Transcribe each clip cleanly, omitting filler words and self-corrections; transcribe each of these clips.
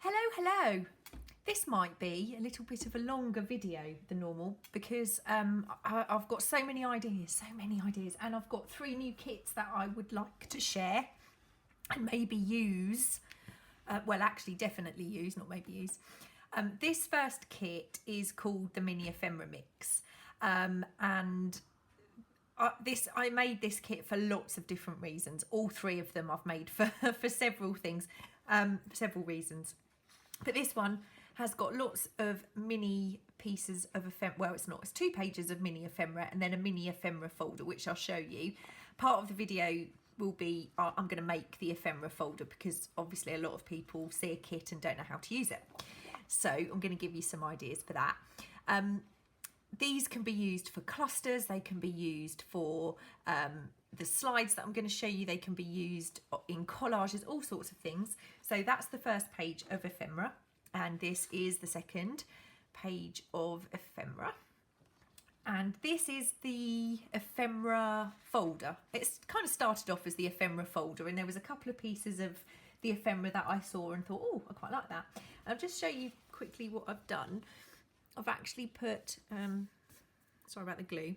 Hello. This might be a little bit of a longer video than normal because I've got so many ideas, and I've got 3 new kits that I would like to share and maybe use. Well, actually, definitely use, not maybe use. This first kit is called the Mini Ephemera Mix, and I made this kit for lots of different reasons. All 3 of them I've made for several things, for several reasons. But this one has got lots of mini pieces of ephemera. Well, it's not. It's 2 pages of mini ephemera and then a mini ephemera folder, which I'll show you. Part of the video will be I'm going to make the ephemera folder because obviously a lot of people see a kit and don't know how to use it. So I'm going to give you some ideas for that. These can be used for clusters. They can be used for the slides that I'm going to show you. They can be used in collages, all sorts of things. So that's the first page of ephemera, and this is the second page of ephemera. And this is the ephemera folder. It's kind of started off as the ephemera folder, and there was a couple of pieces of the ephemera that I saw and thought, oh, I quite like that. I'll just show you quickly what I've done. I've actually put, sorry about the glue,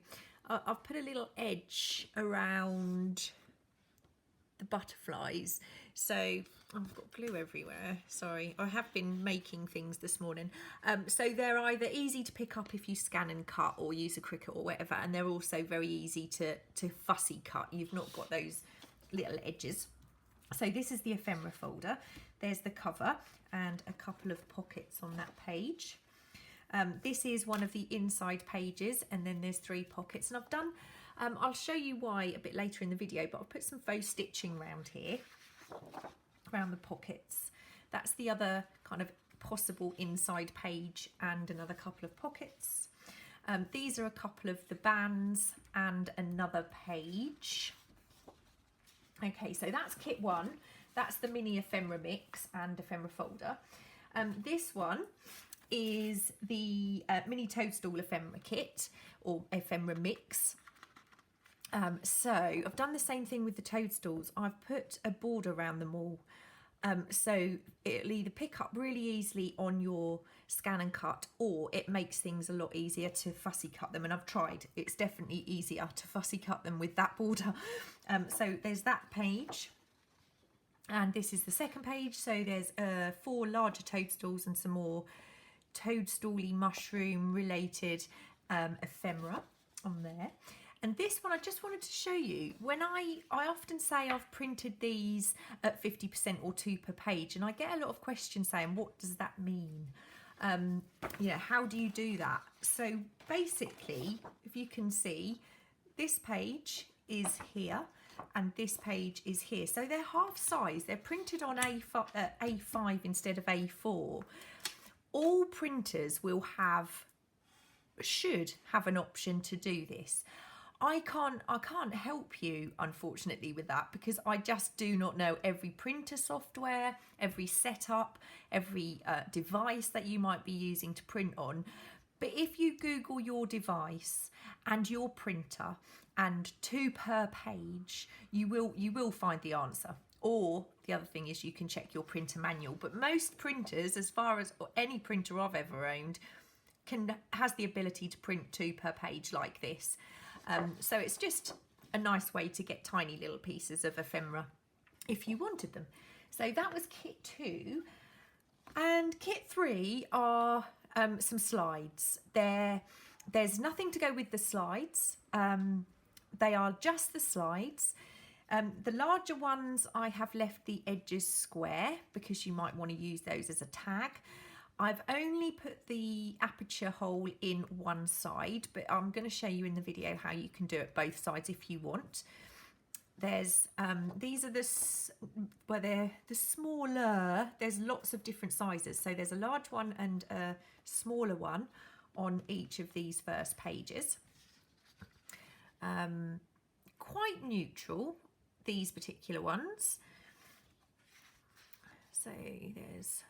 I've put a little edge around the butterflies. So I've got glue everywhere. Sorry, I have been making things this morning. So they're either easy to pick up if you scan and cut or use a Cricut or whatever, and they're also very easy to fussy cut. You've not got those little edges. So this is the ephemera folder. There's the cover and a couple of pockets on that page. This is one of the inside pages, and then there's 3 pockets, and I've done I'll show you why a bit later in the video, but I've put some faux stitching around here, around the pockets. That's the other kind of possible inside page and another couple of pockets. These are a couple of the bands and another page. Okay, so that's kit 1. That's the Mini Ephemera Mix and Ephemera Folder. This one is the Mini Toadstool Ephemera Kit, or Ephemera Mix. So I've done the same thing with the toadstools. I've put a border around them all, so it'll either pick up really easily on your scan and cut, or it makes things a lot easier to fussy cut them, and I've tried. It's definitely easier to fussy cut them with that border. So there's that page, and this is the second page. So there's 4 larger toadstools and some more toadstooly mushroom related ephemera on there. And this one I just wanted to show you. When I often say I've printed these at 50% or 2 per page, and I get a lot of questions saying, what does that mean? You know, how do you do that? So basically, if you can see, this page is here and this page is here. So they're half size. They're printed on A5 instead of A4. All printers should have an option to do this. I can't help you, unfortunately, with that, because I just do not know every printer software, every setup, every device that you might be using to print on. But if you Google your device and your printer and 2 per page, you will find the answer. Or the other thing is you can check your printer manual. But most printers, as far as any printer I've ever owned, has the ability to print 2 per page like this. So it's just a nice way to get tiny little pieces of ephemera if you wanted them. So that was kit 2. And kit 3 are some slides. There's nothing to go with the slides. They are just the slides. The larger ones, I have left the edges square because you might want to use those as a tag. I've only put the aperture hole in one side, but I'm going to show you in the video how you can do it both sides if you want. There's these are they're the smaller. There's lots of different sizes, so there's a large one and a smaller one on each of these first pages. Quite neutral, these particular ones. So there's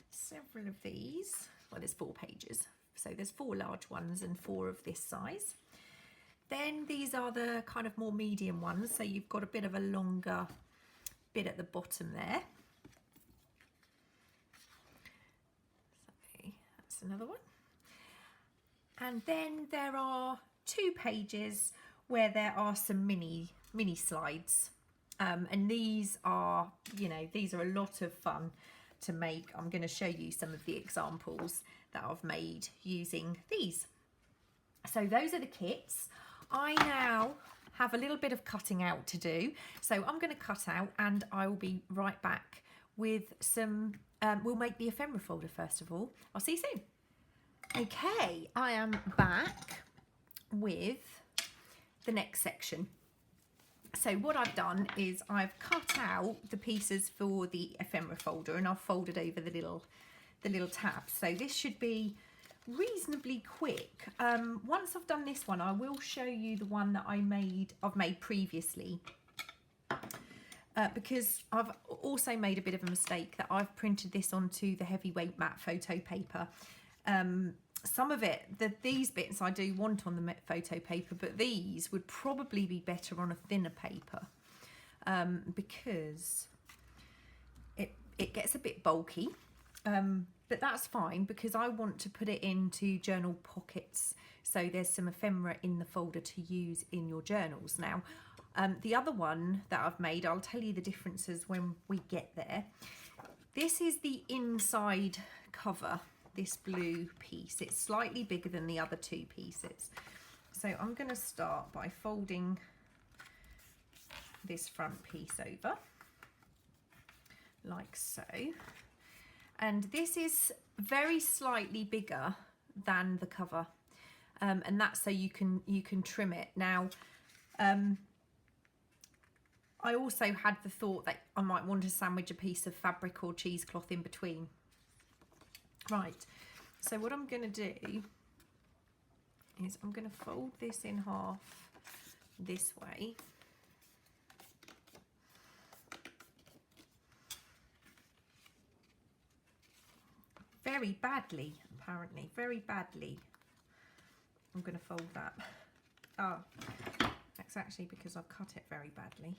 several of these. Well, there's 4 pages, so there's 4 large ones and 4 of this size. Then these are the kind of more medium ones, so you've got a bit of a longer bit at the bottom there. That's another one. And then there are 2 pages where there are some mini slides. And these are, you know, these are a lot of fun to make. I'm going to show you some of the examples that I've made using these. So those are the kits. I now have a little bit of cutting out to do. So I'm going to cut out and I will be right back with some, we'll make the ephemera folder first of all. I'll see you soon. Okay, I am back with the next section. So what I've done is I've cut out the pieces for the ephemera folder and I've folded over the little tabs. So this should be reasonably quick. Once I've done this one, I will show you the one that I've made previously. Because I've also made a bit of a mistake that I've printed this onto the heavyweight matte photo paper. Some of it, these bits I do want on the matte photo paper, but these would probably be better on a thinner paper because it gets a bit bulky. But that's fine because I want to put it into journal pockets. So there's some ephemera in the folder to use in your journals. Now, the other one that I've made, I'll tell you the differences when we get there. This is the inside cover, this blue piece. It's slightly bigger than the other 2 pieces. So I'm going to start by folding this front piece over, like so. And this is very slightly bigger than the cover, and that's so you can trim it. Now, I also had the thought that I might want to sandwich a piece of fabric or cheesecloth in between. Right, so what I'm going to do is I'm going to fold this in half this way. Very badly, apparently, very badly. I'm going to fold that. Oh, that's actually because I've cut it very badly.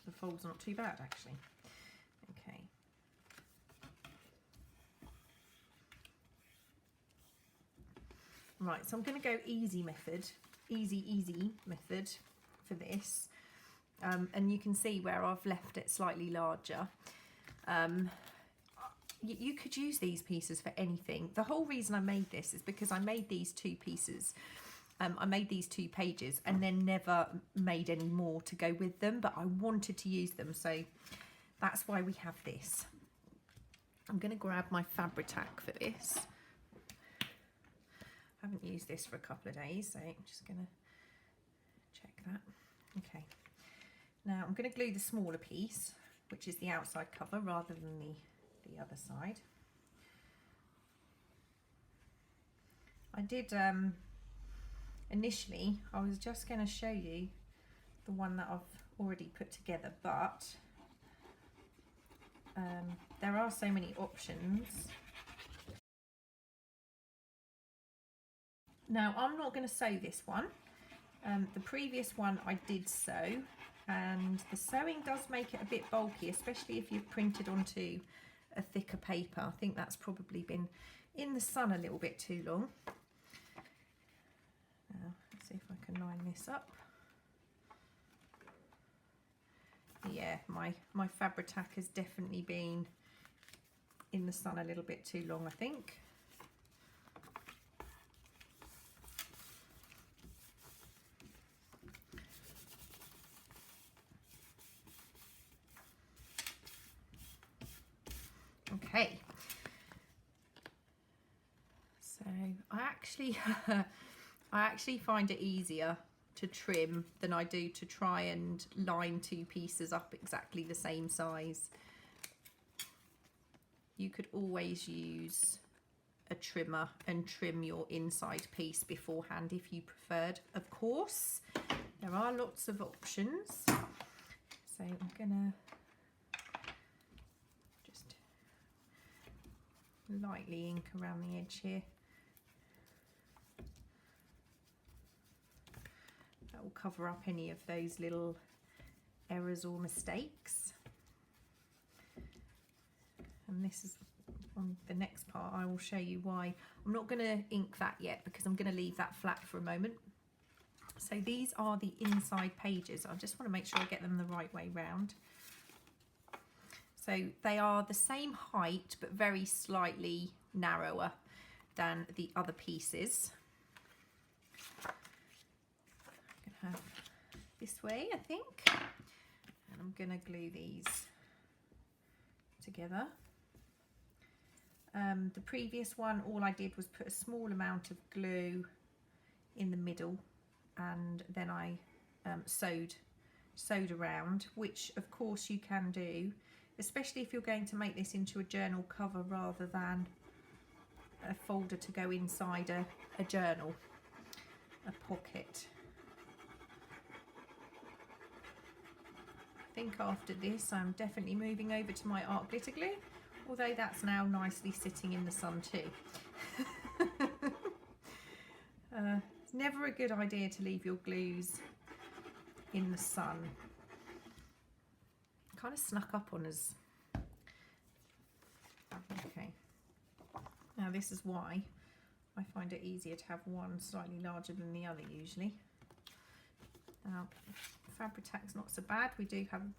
The fold's not too bad, actually. Okay. Right, so I'm going to go easy method for this. And you can see where I've left it slightly larger. You could use these pieces for anything. The whole reason I made this is because I made these 2 pieces. I made these 2 pages and then never made any more to go with them, but I wanted to use them, so that's why we have this. I'm going to grab my Fabri-Tac for this. I haven't used this for a couple of days, so I'm just going to check that. Okay. Now I'm going to glue the smaller piece, which is the outside cover, rather than the other side. I did, initially, I was just going to show you the one that I've already put together, but there are so many options. Now, I'm not going to sew this one. The previous one I did sew, and the sewing does make it a bit bulky, especially if you've printed onto a thicker paper. I think that's probably been in the sun a little bit too long. Now, let's see if I can line this up. Yeah, my Fabri-Tac has definitely been in the sun a little bit too long, I think. Okay, so I actually find it easier to trim than I do to try and line 2 pieces up exactly the same size. You could always use a trimmer and trim your inside piece beforehand if you preferred. Of course, there are lots of options. So I'm gonna just lightly ink around the edge here. That will cover up any of those little errors or mistakes. and this is on the next part. I will show you why. I'm not going to ink that yet because I'm going to leave that flat for a moment. So these are the inside pages. I just want to make sure I get them the right way round. So they are the same height but very slightly narrower than the other pieces. I'm going to have this way, I think, and I'm going to glue these together. The previous one, all I did was put a small amount of glue in the middle, and then I sewed around, which of course you can do, especially if you're going to make this into a journal cover rather than a folder to go inside a journal, a pocket. I think after this I'm definitely moving over to my art glitter glue, although that's now nicely sitting in the sun too. It's never a good idea to leave your glues in the sun. Kind of snuck up on us. Okay, now this is why I find it easier to have one slightly larger than the other usually. Now Fabri-Tac's not so bad, we do have a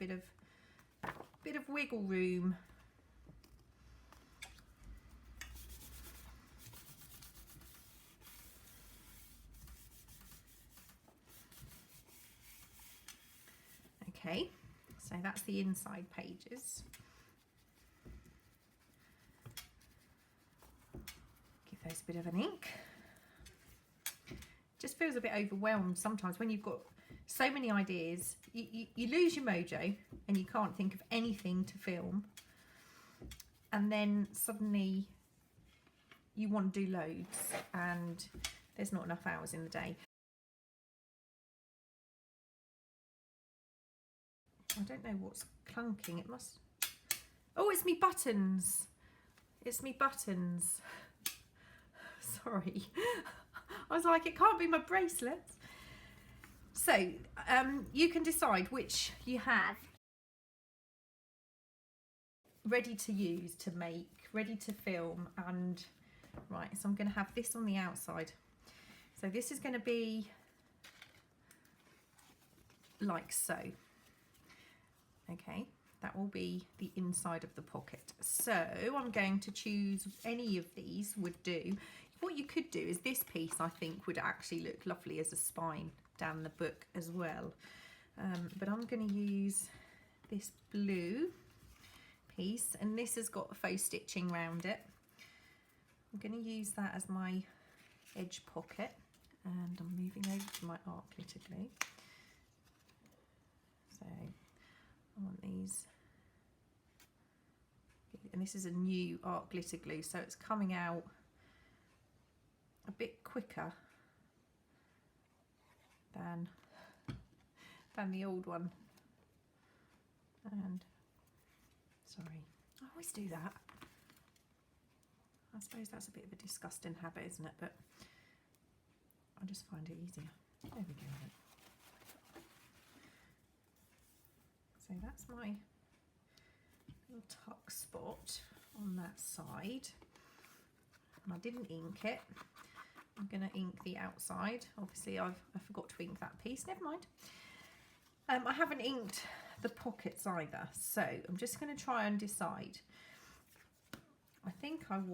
bit of wiggle room. Okay, so that's the inside pages. Give those a bit of an ink. Just feels a bit overwhelmed sometimes when you've got so many ideas. You lose your mojo and you can't think of anything to film, and then suddenly you want to do loads and there's not enough hours in the day. I don't know what's clunking. It must... Oh, it's me buttons. It's me buttons. Sorry. I was like, it can't be my bracelets. So you can decide which you have ready to use, to make, ready to film. And right, so I'm going to have this on the outside. So this is going to be like so. Okay, that will be the inside of the pocket. So I'm going to choose any of these would do. What you could do is this piece, I think, would actually look lovely as a spine down the book as well. But I'm going to use this blue piece, and this has got faux stitching around it. I'm going to use that as my edge pocket, and I'm moving over to my art glitter glue. So I want these, and this is a new art glitter glue, so it's coming out a bit quicker than the old one. And sorry, I always do that. I suppose that's a bit of a disgusting habit, isn't it? But I just find it easier. There we go. So that's my little tuck spot on that side, and I didn't ink it. I'm going to ink the outside. Obviously I forgot to ink that piece, never mind. I haven't inked the pockets either, so I'm just going to try and decide. I think I'm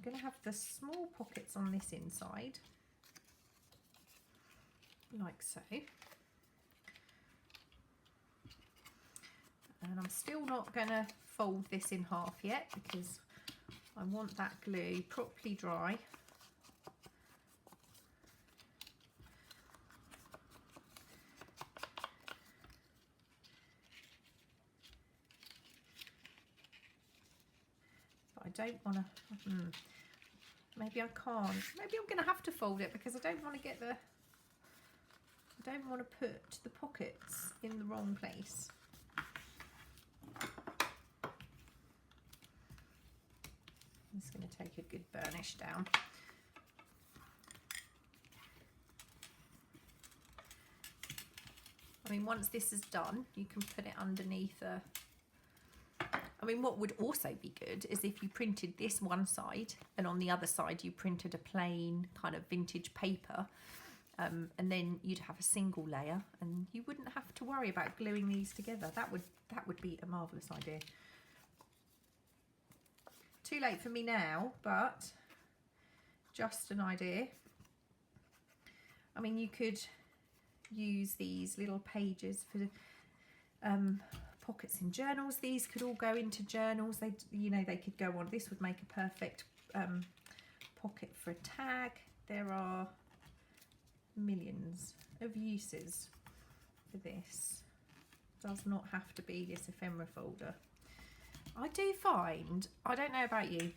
going to have the small pockets on this inside, like so. And I'm still not going to fold this in half yet because I want that glue properly dry. But I don't want to, maybe I can't. Maybe I'm going to have to fold it because I don't want to get the, I don't want to put the pockets in the wrong place. I'm just going to take a good burnish down. I mean, once this is done, you can put it underneath a... I mean, what would also be good is if you printed this one side and on the other side you printed a plain kind of vintage paper, and then you'd have a single layer and you wouldn't have to worry about gluing these together. That would be a marvellous idea. Too late for me now, but just an idea. I mean, you could use these little pages for pockets in journals. These could all go into journals. They, you know, they could go on. This would make a perfect pocket for a tag. There are millions of uses for this. Does not have to be this ephemera folder. I do find, I don't know about you,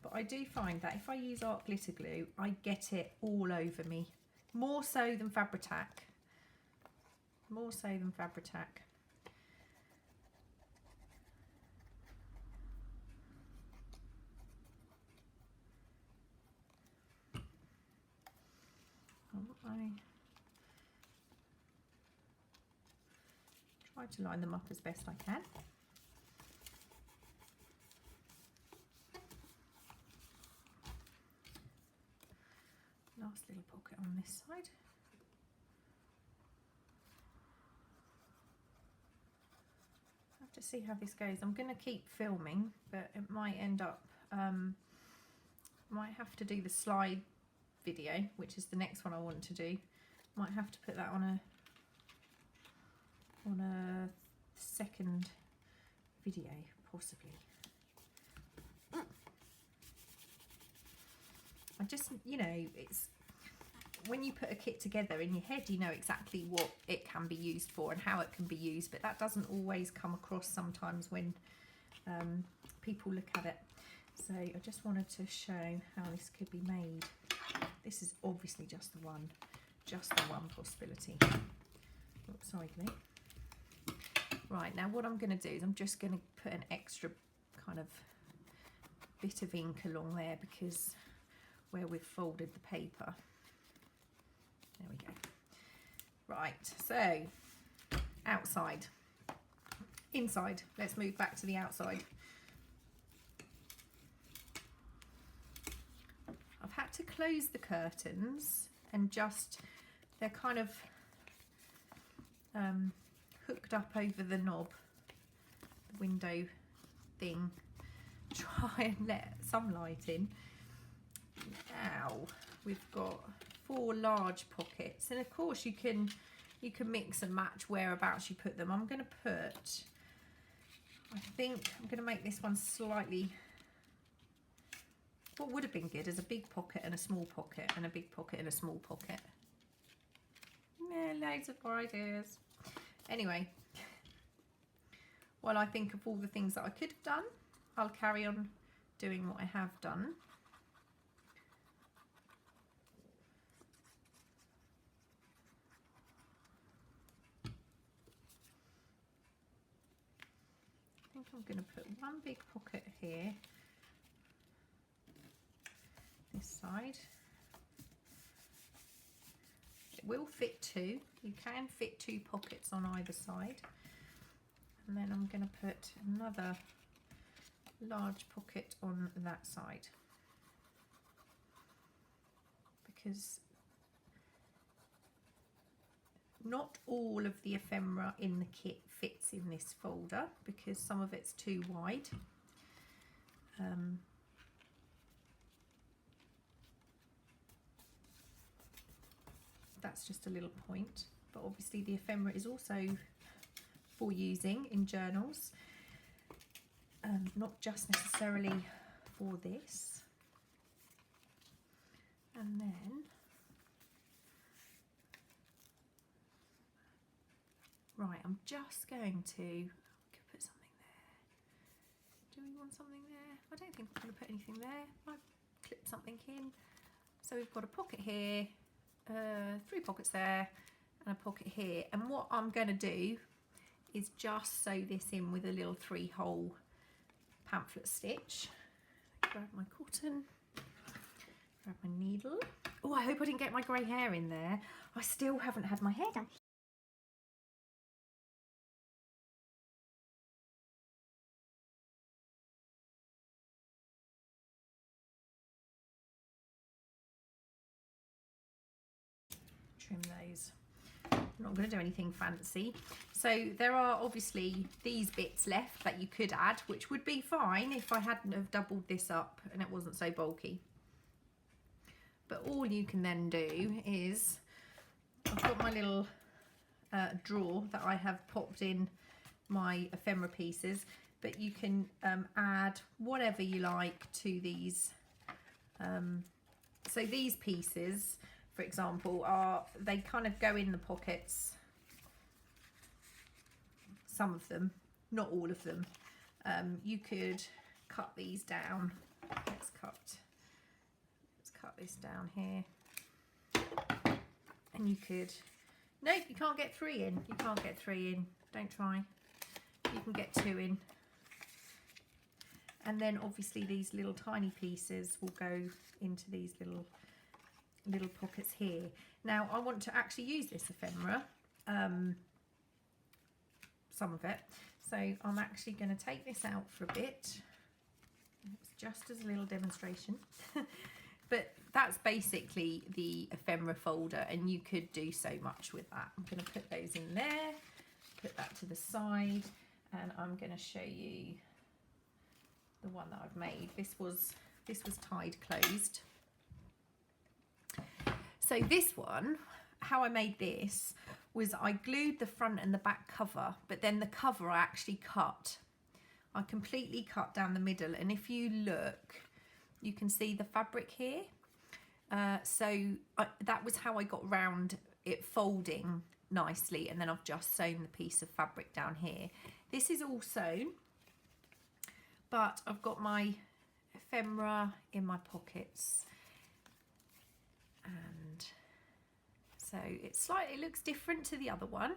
but I do find that if I use art glitter glue, I get it all over me. More so than Fabri-Tac. More so than Fabri-Tac. I try to line them up as best I can. Last little pocket on this side. I have to see how this goes. I'm going to keep filming, but it might end up, might have to do the slide video, which is the next one I want to do. Might have to put that on a second video, possibly. I just, you know, it's when you put a kit together in your head, you know exactly what it can be used for and how it can be used, but that doesn't always come across sometimes when people look at it. So I just wanted to show how this could be made. This is obviously just the one possibility. Oops, sorry, Glee. Right, now what I'm going to do is I'm just going to put an extra kind of bit of ink along there because where we've folded the paper. There we go. Right, so outside. Inside. Let's move back to the outside. I've had to close the curtains and just, they're kind of hooked up over the knob, the window thing. Try and let some light in. Now we've got 4 large pockets, and of course you can mix and match whereabouts you put them. I'm going to put, I think I'm going to make this one slightly, what would have been good is a big pocket and a small pocket and a big pocket and a small pocket. Yeah, loads of ideas. Anyway, while I think of all the things that I could have done, I'll carry on doing what I have done. I think I'm going to put one big pocket here, this side. It will fit 2. You can fit 2 pockets on either side. And then I'm going to put another large pocket on that side, because not all of the ephemera in the kit fits in this folder because some of it's too wide. That's just a little point, but obviously the ephemera is also for using in journals, not just necessarily for this. And then right, I'm just going to, I could put something there. Do we want something there? I don't think we're going to put anything there. I'll clip something in. So we've got a pocket here, 3 pockets there, and a pocket here. And what I'm going to do is just sew this in with a little 3-hole pamphlet stitch. Grab my cotton, grab my needle. Oh, I hope I didn't get my grey hair in there. I still haven't had my hair done. trim those. I'm not going to do anything fancy. So there are obviously these bits left that you could add, which would be fine if I hadn't have doubled this up and it wasn't so bulky. But all you can then do is, I've got my little drawer that I have popped in my ephemera pieces, but you can add whatever you like to these. So these pieces, for example, they kind of go in the pockets. Some of them, not all of them. You could cut these down. Let's cut this down here. And you could, nope, you can't get 3 in. You can't get 3 in. Don't try. You can get 2 in. And then obviously these little tiny pieces will go into these little pockets here. Now I want to actually use this ephemera, some of it. So I'm actually going to take this out for a bit. It's just as a little demonstration. But that's basically the ephemera folder, and you could do so much with that. I'm going to put those in there, put that to the side, and I'm going to show you the one that I've made. This was tied closed. So this one, how I made this was I glued the front and the back cover, but then the cover I actually cut. I completely cut down the middle, and if you look, you can see the fabric here. That was how I got round it folding nicely, and then I've just sewn the piece of fabric down here. This is all sewn, but I've got my ephemera in my pockets, and so it looks different to the other one.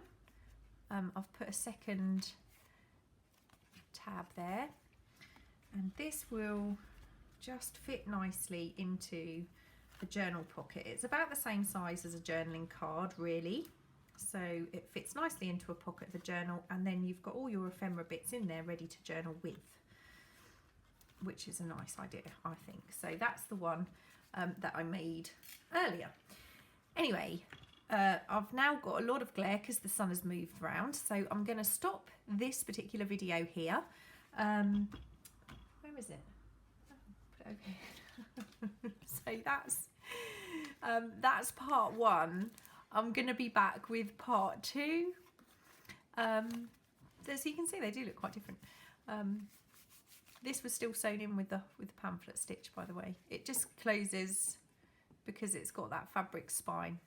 I've put a second tab there, and this will just fit nicely into the journal pocket. It's about the same size as a journaling card, really, so it fits nicely into a pocket of the journal, and then you've got all your ephemera bits in there ready to journal with, which is a nice idea, I think. So that's the one that I made earlier. Anyway, I've now got a lot of glare because the sun has moved around, so I'm going to stop this particular video here. Where is it? Okay. So that's part 1. I'm going to be back with part 2. So you can see they do look quite different. This was still sewn in with the pamphlet stitch, by the way. It just closes because it's got that fabric spine.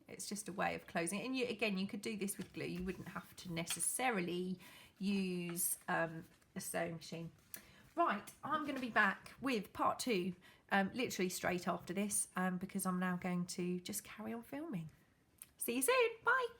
It's just a way of closing it. And again, you could do this with glue. You wouldn't have to necessarily use a sewing machine. Right, I'm going to be back with part 2 literally straight after this, because I'm now going to just carry on filming. See you soon. Bye.